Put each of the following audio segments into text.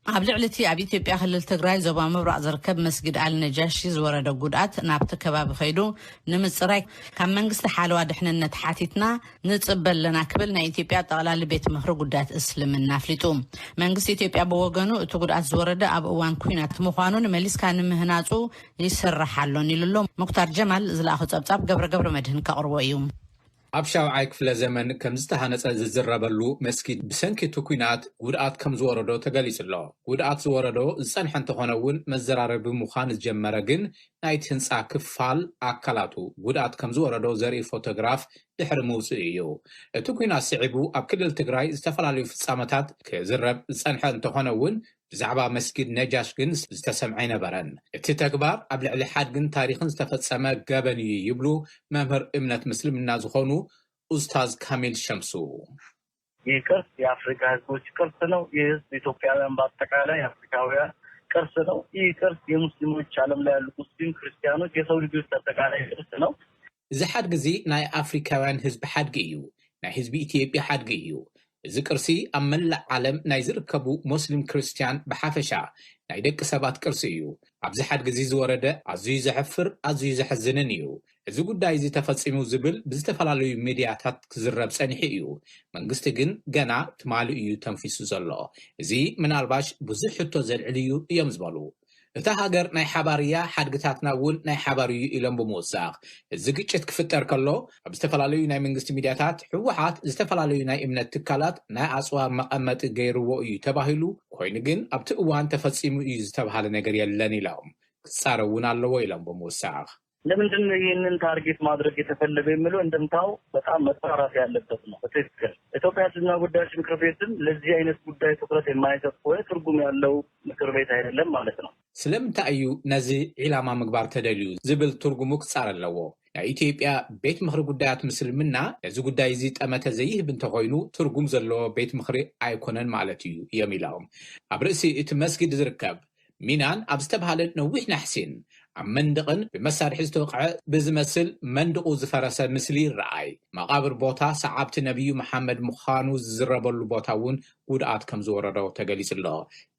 عبلعلتي أبي تبي أخلي التجري زبا مبرع زركب مسجد على النجاشي زورة دقودات نابت كباب خيدو نمسرك كم منقص حال واضح إن نتحاتتنا نتقبل لنا قبلنا إثيوبيا طالع لبيت مخرج قدات أسلم النافلتوم منقص إثيوبيا بوجنو تقودات زورة ده أب وان كوينات مخانون مليس كان مهناتو يسر حالون يللهم مختار جمال زلاخو تبطاب قبر مدهن كأرويوم أبشاو عايك في الزمن كم زتهانت الزرابلو مسكيد بسنك توكينات ودعات كم زوردو تقاليس الله ودعات زوردو زسان حان تخونوون مزرارب مخانز جمرقن نايتهنس كفال أكالاتو ودعات كم زوردو زري فوتوغراف دحر موسيقيو توكينات سعبو أبكل التقراي استفلاليو في السامتات كزرب زسان حان تخونوون بزعبا مسجد نجاش جنس استسمعين برن التتكبار قبل على حد جن تاريخ استفاد سما جابني يبلو ممهر إمنة مسلم الناس خونو أستاذ كامل شمسو يكرس يا أفريقيا كوش كرسنو يس إثيوبيا باتكالا يا أفريقيا كرسنو يكرس يمسلمو عالم لا المسلم كريستيانو يسوي جزء تكالا كرسنو إذا حد جزي ناي أفريقيان حزب حد جيو ناي حزب إثيوبيا حد جيو ذكرسي أمل عالم نايزر كبو مسلم كريستيان بحافشة نايدك سبات كرسيو عبزي حد جزيز ورده عزيز حفر عزيز حزننيو إذا قد دايزي تفتصيمو زبل بزتفلالو ميدياتات كزرب سانحيو من قستقن قنا تمالو إيو تنفيسو زلو إذي من الباش بزحتو زلعليو يمزبالو እታ ሃገር ናይ ሓባርያ ሓድግታትና እውን ናይ ሓባርዩ ኢሎም ብምውሳኽ እዚ ግጭት ክፍጠር ከሎ ኣብ ዝተፈላለዩ ናይ መንግስቲ ሚድያታት ሕወሓት ዝተፈላለዩ ናይ እምነት ትካላት ናይ ኣጽዋር መቐመጢ ገይርዎ እዩ ተባሂሉ ኮይኑ ግን ኣብቲ እዋን ተፈጺሙ እዩ ዝተባሃለ ነገር የለን ኢሎም ክጻረውን ኣለዎ ኢሎም ብምውሳኽ ለምንድን ነው ይህንን ታርጌት ማድረግ የተፈለገ የሚለው እንደምታው በጣም መጣራት ያለበት ነው። በትክክል ኢትዮጵያ ሕዝብና ጉዳዮች ምክር ቤትም ለዚህ አይነት ጉዳይ ትኩረት የማይሰጥ ወይ ትርጉም ያለው ምክር ቤት አይደለም ማለት ነው። ስለምንታይ እዩ ነዚ ዒላማ ምግባር ተደልዩ ዝብል ትርጉሙ ክጻር ኣለዎ። ናይ ኢትዮጵያ ቤት ምክሪ ጉዳያት ምስልምና እዚ ጉዳይ እዚ ጠመተ ዘይህብ እንተኮይኑ ትርጉም ዘለዎ ቤት ምክሪ ኣይኮነን ማለት እዩ እዮም ኢሎም ኣብ ርእሲ እቲ መስጊድ ዝርከብ ሚናን ኣብ ዝተባሃለ ነዊሕ ናሕሲን ኣብ መንድቕን ብመሳርሒ ዝተወቅዐ ብዝመስል መንድቑ ዝፈረሰ ምስሊ ይረኣይ መቃብር ቦታ ሰዓብቲ ነቢዩ መሓመድ ምዃኑ ዝዝረበሉ ቦታ እውን ጉድኣት ከም ዝወረዶ ተገሊጹ ኣሎ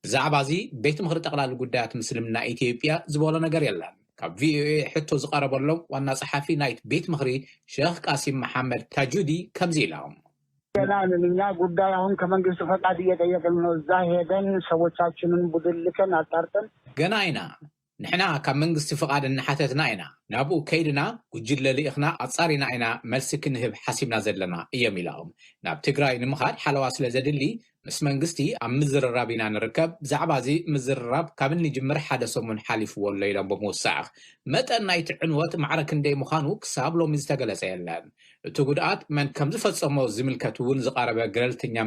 ብዛዕባ እዚ ቤት ምክሪ ጠቅላላ ጉዳያት ምስልምና ኢትዮጵያ ዝበሎ ነገር የለን ካብ ቪኦኤ ሕቶ ዝቀረበሎም ዋና ጸሓፊ ናይት ቤት ምክሪ ሼኽ ቃሲም መሐመድ ታጁዲ ከምዚ ኢሎም ገና ጉዳይ አሁን ከመንግስት ፈቃድ እየጠየቅን ነው እዛ ሄደን ሰዎቻችንን ቡድን ልከን አጣርተን ገና አይና ንሕና ካብ መንግስቲ ፍቃድ እንሓተትና ኢና ናብኡ ከይድና ጉጅለ ልኢኽና ኣጻሪና ኢና መልሲ ክንህብ ሓሲብና ዘለና እዮም ኢሎም ናብ ትግራይ ንምኻድ ሓለዋ ስለ ዘድሊ ምስ መንግስቲ ኣብ ምዝርራብ ኢና ንርከብ ብዛዕባ እዚ ምዝርራብ ካብ ንጅምር ሓደ ሰሙን ሓሊፍዎ ኣሎ ኢሎም ብምውሳኽ መጠን ናይቲ ዕንወት ማዕረ ክንደይ ምዃኑ ክሳብ ሎሚ ዝተገለጸ የለን እቲ ጉድኣት መን ከም ዝፈጸሞ ዝምልከት እውን ዝቐረበ ገለልተኛ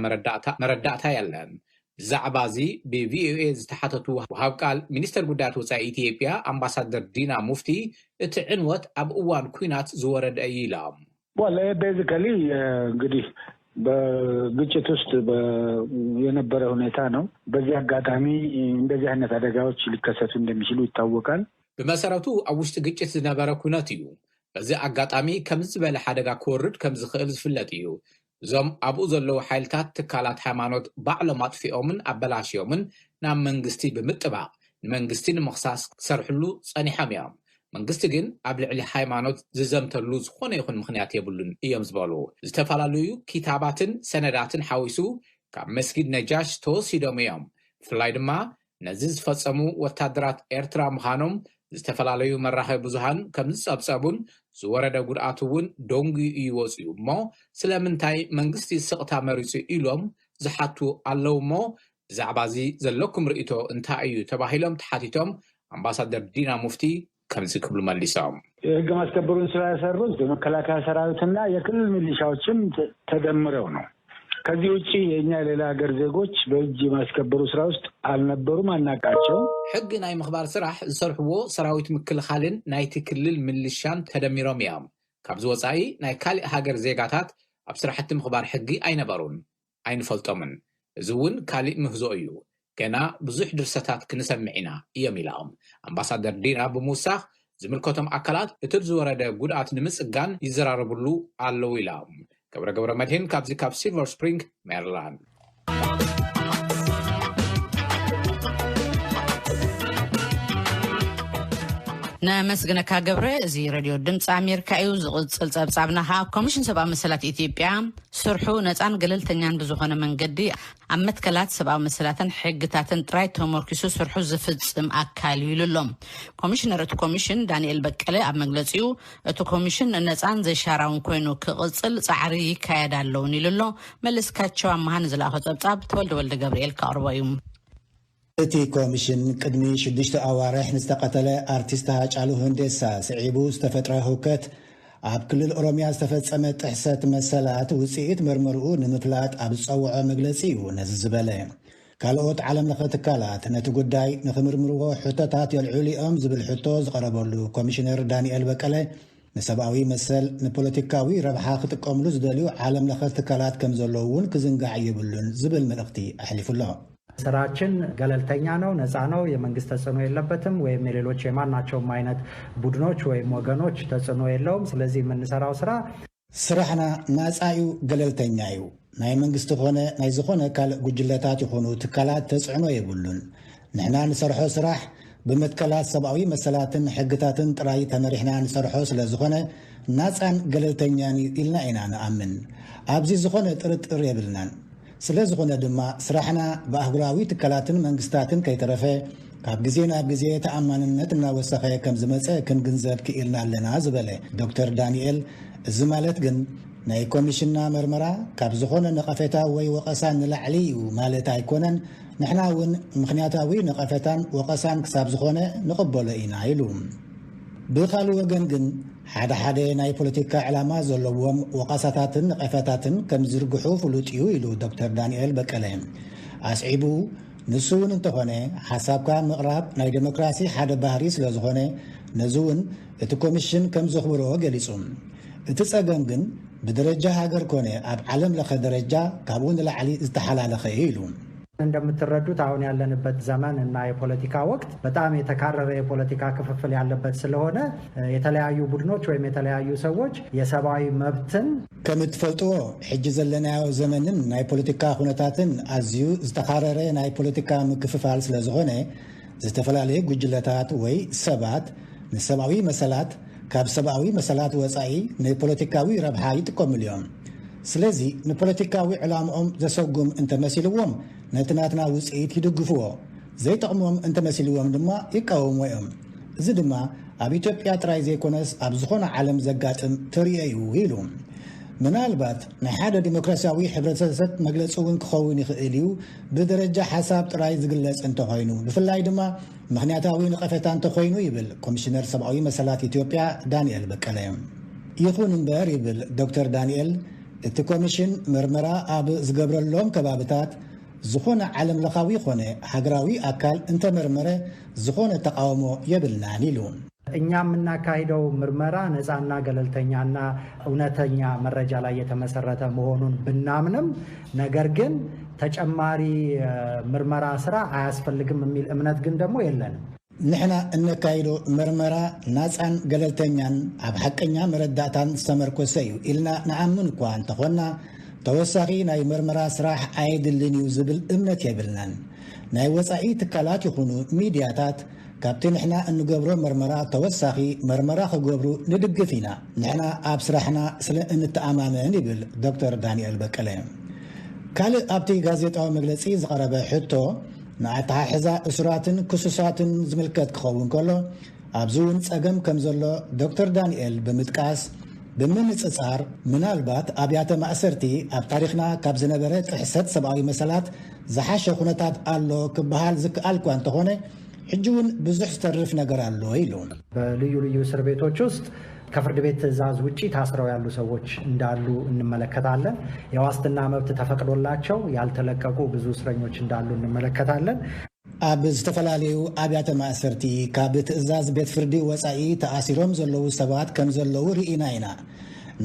መረዳእታ የለን ብዛዕባ እዚ ብቪኦኤ ዝተሓተቱ ወሃብ ቃል ሚኒስተር ጉዳያት ወፃኢ ኢትዮጵያ አምባሳደር ዲና ሙፍቲ እቲ ዕንወት ኣብ እዋን ኩናት ዝወረደ እዩ ኢሎም ቤዚካሊ እንግዲህ በግጭት ውስጥ የነበረ ሁኔታ ነው በዚህ አጋጣሚ እንደዚህ አይነት አደጋዎች ሊከሰቱ እንደሚችሉ ይታወቃል በመሰረቱ ኣብ ውሽጢ ግጭት ዝነበረ ኩነት እዩ በዚ አጋጣሚ ከም ዝበለ ሓደጋ ክወርድ ከም ዝኽእል ዝፍለጥ እዩ ዞም ኣብኡ ዘለዉ ሓይልታት ትካላት ሃይማኖት ባዕሎም ኣጥፊኦምን ኣበላሽዮምን ናብ መንግስቲ ብምጥባቕ ንመንግስቲ ንምኽሳስ ክሰርሕሉ ጸኒሖም እዮም መንግስቲ ግን ኣብ ልዕሊ ሃይማኖት ዝዘምተሉ ዝኾነ ይኹን ምኽንያት የብሉን እዮም ዝበሉ ዝተፈላለዩ ኪታባትን ሰነዳትን ሓዊሱ ካብ መስጊድ ነጃሽ ተወሲዶም እዮም ብፍላይ ድማ ነዚ ዝፈጸሙ ወታደራት ኤርትራ ምዃኖም ዝተፈላለዩ መራኸቢ ብዙሃን ከም ዝጸብጸቡን ዝወረደ ጉድኣት እውን ደንጉ ይወፅዩ እሞ ስለምንታይ መንግስቲ ስቕታ መሪፁ ኢሎም ዝሓቱ ኣለዉ እሞ ብዛዕባ እዚ ዘለኩም ርእቶ እንታይ እዩ ተባሂሎም ተሓቲቶም አምባሳደር ዲና ሙፍቲ ከምዚ ክብሉ መሊሶም የህግ ማስከበሩን ስራ የሰሩት በመከላከያ ሰራዊትና የክልል ሚሊሻዎችም ተደምረው ነው ከዚህ ውጪ የኛ ሌላ ሀገር ዜጎች በእጅ ማስከበሩ ስራ ውስጥ አልነበሩም አናቃቸው ሕግ ናይ ምኽባር ስራሕ ዝሰርሕዎ ሰራዊት ምክልኻልን ናይቲ ክልል ሚሊሻን ተደሚሮም እዮም ካብ ዝወፃኢ ናይ ካልእ ሃገር ዜጋታት ኣብ ስራሕቲ ምኽባር ሕጊ ኣይነበሩን ኣይንፈልጦምን እዚ እውን ካልእ ምህዞ እዩ ገና ብዙሕ ድርሰታት ክንሰምዕ ኢና እዮም ኢሎም አምባሳደር ዲና ብምውሳኽ ዝምልከቶም ኣካላት እቲ ዝወረደ ጉድኣት ንምጽጋን ይዘራረብሉ ኣለዉ ኢሎም ገብረ መድህን ካብዚ ካብ ሲልቨር ስፕሪንግ ሜሪላንድ نمسجنك كجبرة زي راديو دمت أمريكا يوزق صلصابناها كوميشن سبعة مسألة إثيوبيا سرحو نتان قلل تنيان بزوخنا من قدي عمت كلات سبعة مسألة حقتاتن ترايت هموركيسو سرحو زفت أكالي للهم كوميشنر كوميشن دانيال بكالي أب مجلسيو تو كوميشن نتان زي شاراون كوينو كغصل صعري كايدالوني للهم ملس كاتشو عمهان زلاخو تبطاب تولد ولد جبريل كاروايوم እቲ ኮሚሽን ቅድሚ 6 ኣዋርሕ ንዝተቐተለ ኣርቲስት ሃጫሉ ሁንዴሳ ስዒቡ ዝተፈጥረ ህውከት ኣብ ክልል ኦሮሚያ ዝተፈጸመ ጥሕሰት መሰላት ውፅኢት መርምርኡ ንምፍላጥ ኣብ ዝፀውዖ መግለፂ እዩ ነዚ ዝበለ ካልኦት ዓለም ለኸ ትካላት ነቲ ጉዳይ ንኽምርምርዎ ሕቶታት የልዑሉ እዮም ዝብል ሕቶ ዝቐረበሉ ኮሚሽነር ዳንኤል በቀለ ንሰብኣዊ መሰል ንፖለቲካዊ ረብሓ ክጥቀምሉ ዝደልዩ ዓለም ለኸ ትካላት ከም ዘለዉ እውን ክዝንጋዕ የብሉን ዝብል መልእኽቲ ኣሕሊፉሎ ስራችን ገለልተኛ ነው ነፃ ነው የመንግስት ተጽዕኖ የለበትም ወይም የሌሎች የማናቸውም አይነት ቡድኖች ወይም ወገኖች ተጽዕኖ የለውም ስለዚህ የምንሰራው ስራሕና ናፃዩ ገለልተኛ እዩ ናይ መንግስት ሆነ ናይ ዝኾነ ካልእ ጉጅለታት ይኹኑ ትካላት ተጽዕኖ የብሉን ንሕና ንሰርሖ ስራሕ ብመትከላት ሰብኣዊ መሰላትን ሕግታትን ጥራይ ተመሪሕና ንሰርሖ ስለ ዝኾነ ናፃን ገለልተኛን ኢልና ኢና ንኣምን ኣብዚ ዝኾነ ጥርጥር የብልናን ስለዝኾነ ድማ ስራሕና ብኣህጉራዊ ትካላትን መንግስታትን ከይተረፈ ካብ ግዜ ናብ ግዜ ተኣማንነት እናወሰኸ ከም ዝመፀ ክንግንዘብ ክኢልና ኣለና ዝበለ ዶክተር ዳንኤል እዚ ማለት ግን ናይ ኮሚሽንና መርመራ ካብ ዝኾነ ነቐፌታ ወይ ወቐሳ ንላዕሊ እዩ ማለት ኣይኮነን ንሕና እውን ምክንያታዊ ነቐፌታን ወቐሳን ክሳብ ዝኾነ ንቕበሎ ኢና ኢሉ ብኻልእ ወገን ግን ሓደ ናይ ፖለቲካ ዕላማ ዘለዎም ወቃሳታትን ነቐፈታትን ከም ዝርግሑ ፍሉጥ እዩ ኢሉ ዶክተር ዳንኤል በቀለ ኣስዒቡ ንሱ እውን እንተኾነ ሓሳብካ ምቕራብ ናይ ዴሞክራሲ ሓደ ባህሪ ስለ ዝኾነ ነዚ እውን እቲ ኮሚሽን ከም ዘኽብሮ ገሊጹ እቲ ፀገም ግን ብደረጃ ሃገር ኮነ ኣብ ዓለም ለኸ ደረጃ ካብኡ ንላዕሊ ዝተሓላለኸ ኢሉ እንደምትረዱት አሁን ያለንበት ዘመን እና የፖለቲካ ወቅት በጣም የተካረረ የፖለቲካ ክፍፍል ያለበት ስለሆነ የተለያዩ ቡድኖች ወይም የተለያዩ ሰዎች የሰብአዊ መብትን ከምትፈልጥዎ ሕጂ ዘለናዮ ዘመንን ናይ ፖለቲካ ሁነታትን ኣዝዩ ዝተካረረ ናይ ፖለቲካ ምክፍፋል ስለ ዝኾነ ዝተፈላለዩ ጉጅለታት ወይ ሰባት ንሰብአዊ መሰላት ካብ ሰብአዊ መሰላት ወፃኢ ንፖለቲካዊ ረብሓ ይጥቀሙሉ እዮም ስለዚ ንፖለቲካዊ ዕላምኦም ዘሰጉም እንተመሲልዎም ነትናትና ውፅኢት ይድግፍዎ ዘይጠቕሞም እንተመሲልዎም ድማ ይቃወሙ እዮም እዚ ድማ ኣብ ኢትዮጵያ ጥራይ ዘይኮነስ ኣብ ዝኾነ ዓለም ዘጋጥም ተርእዮ እዩ ኢሉ ምናልባት ናይ ሓደ ዲሞክራሲያዊ ሕብረተሰብ መግለፂ እውን ክኸውን ይኽእል እዩ ብደረጃ ሓሳብ ጥራይ ዝግለጽ እንተኾይኑ ብፍላይ ድማ ምክንያታዊ ነቐፌታ እንተኾይኑ ይብል ኮሚሽነር ሰብኣዊ መሰላት ኢትዮጵያ ዳንኤል በቀለ ይኹን እምበር ይብል ዶክተር ዳንኤል እቲ ኮሚሽን ምርመራ ኣብ ዝገብረሎም ከባቢታት ዝኾነ ዓለም ለኻዊ ኾነ ሃገራዊ አካል እንተመርመረ ዝኾነ ተቃውሞ የብልናን ኢሉ እኛ የምናካሂደው ምርመራ ነፃና ገለልተኛና እውነተኛ መረጃ ላይ የተመሰረተ መሆኑን ብናምንም ነገር ግን ተጨማሪ ምርመራ ስራ አያስፈልግም የሚል እምነት ግን ደግሞ የለንም ንሕና እነካይዶ ምርመራ ናፃን ገለልተኛን ኣብ ሓቀኛ መረዳእታን ዝተመርኮሰ እዩ ኢልና ንኣምን እኳ እንተኾና ተወሳኺ ናይ ምርመራ ስራሕ ኣይድልን እዩ ዝብል እምነት የብልናን ናይ ወፃኢ ትካላት ይኹኑ ሚድያታት ካብቲ ንሕና እንገብሮ ምርመራ ተወሳኺ ምርመራ ክገብሩ ንድግፍ ኢና ንሕና ኣብ ስራሕና ስለ እንተኣማመን ይብል ዶክተር ዳንኤል በቀለ ካልእ ኣብቲ ጋዜጣዊ መግለፂ ዝቐረበ ሕቶ ንኣተሓሕዛ እስራትን ክሱሳትን ዝምልከት ክኸውን ከሎ ኣብዚ እውን ፀገም ከም ዘሎ ዶክተር ዳንኤል ብምጥቃስ ብምንፅፃር ምናልባት ኣብያተ ማእሰርቲ ኣብ ታሪክና ካብ ዝነበረ ጥሕሰት ሰብኣዊ መሰላት ዝሓሸ ኩነታት ኣሎ ክበሃል ዝከኣል እኳ እንተኾነ ሕጂ እውን ብዙሕ ዝተርፍ ነገር ኣሎ ኢሉ በልዩ ልዩ እስር ቤቶች ውስጥ ከፍርድ ቤት ትዕዛዝ ውጪ ታስረው ያሉ ሰዎች እንዳሉ እንመለከታለን የዋስትና መብት ተፈቅዶላቸው ያልተለቀቁ ብዙ እስረኞች እንዳሉ እንመለከታለን ኣብ ዝተፈላለዩ ኣብያተ ማእሰርቲ ካብ ትዕዛዝ ቤት ፍርዲ ወፃኢ ተኣሲሮም ዘለዉ ሰባት ከም ዘለዉ ርኢና ኢና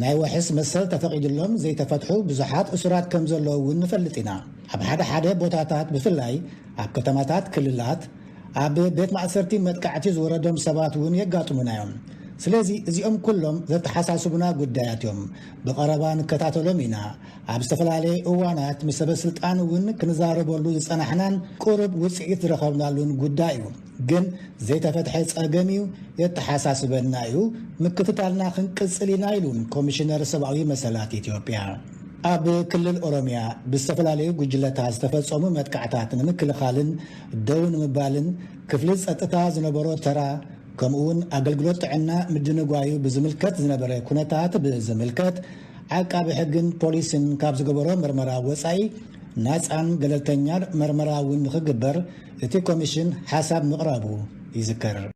ናይ ወሕስ መሰል ተፈቂድሎም ዘይተፈትሑ ብዙሓት እሱራት ከም ዘለዉ ንፈልጥ ኢና ኣብ ሓደ ቦታታት ብፍላይ ኣብ ከተማታት ክልላት ኣብ ቤት ማእሰርቲ መጥቃዕቲ ዝወረዶም ሰባት እውን የጋጥሙና እዮም ስለዚ እዚኦም ኩሎም ዘተሓሳስቡና ጉዳያት እዮም ብቐረባ ንከታተሎም ኢና ኣብ ዝተፈላለየ እዋናት ምስ ሰበስልጣን እውን ክንዛረበሉ ዝፀናሕናን ቁርብ ውፅኢት ዝረኸብናሉን ጉዳይ እዩ ግን ዘይተፈትሐ ፀገም እዩ የተሓሳስበና እዩ ምክትታልና ክንቅፅል ኢና ኢሉን ኮሚሽነር ሰብኣዊ መሰላት ኢትዮጵያ ኣብ ክልል ኦሮሚያ ብዝተፈላለዩ ጉጅለታት ዝተፈጸሙ መጥቃዕታት ንምክልኻልን ደው ንምባልን ክፍሊ ፀጥታ ዝነበሮ ተራ ከምኡውን ኣገልግሎት ጥዕና ምድንጓዩ ብዝምልከት ዝነበረ ኩነታት ብዝምልከት ዓቃቢ ሕግን ፖሊስን ካብ ዝገበሮ ምርመራ ወፃኢ ናፃን ገለልተኛ ምርመራ እውን ንኽግበር እቲ ኮሚሽን ሓሳብ ምቕራቡ ይዝከር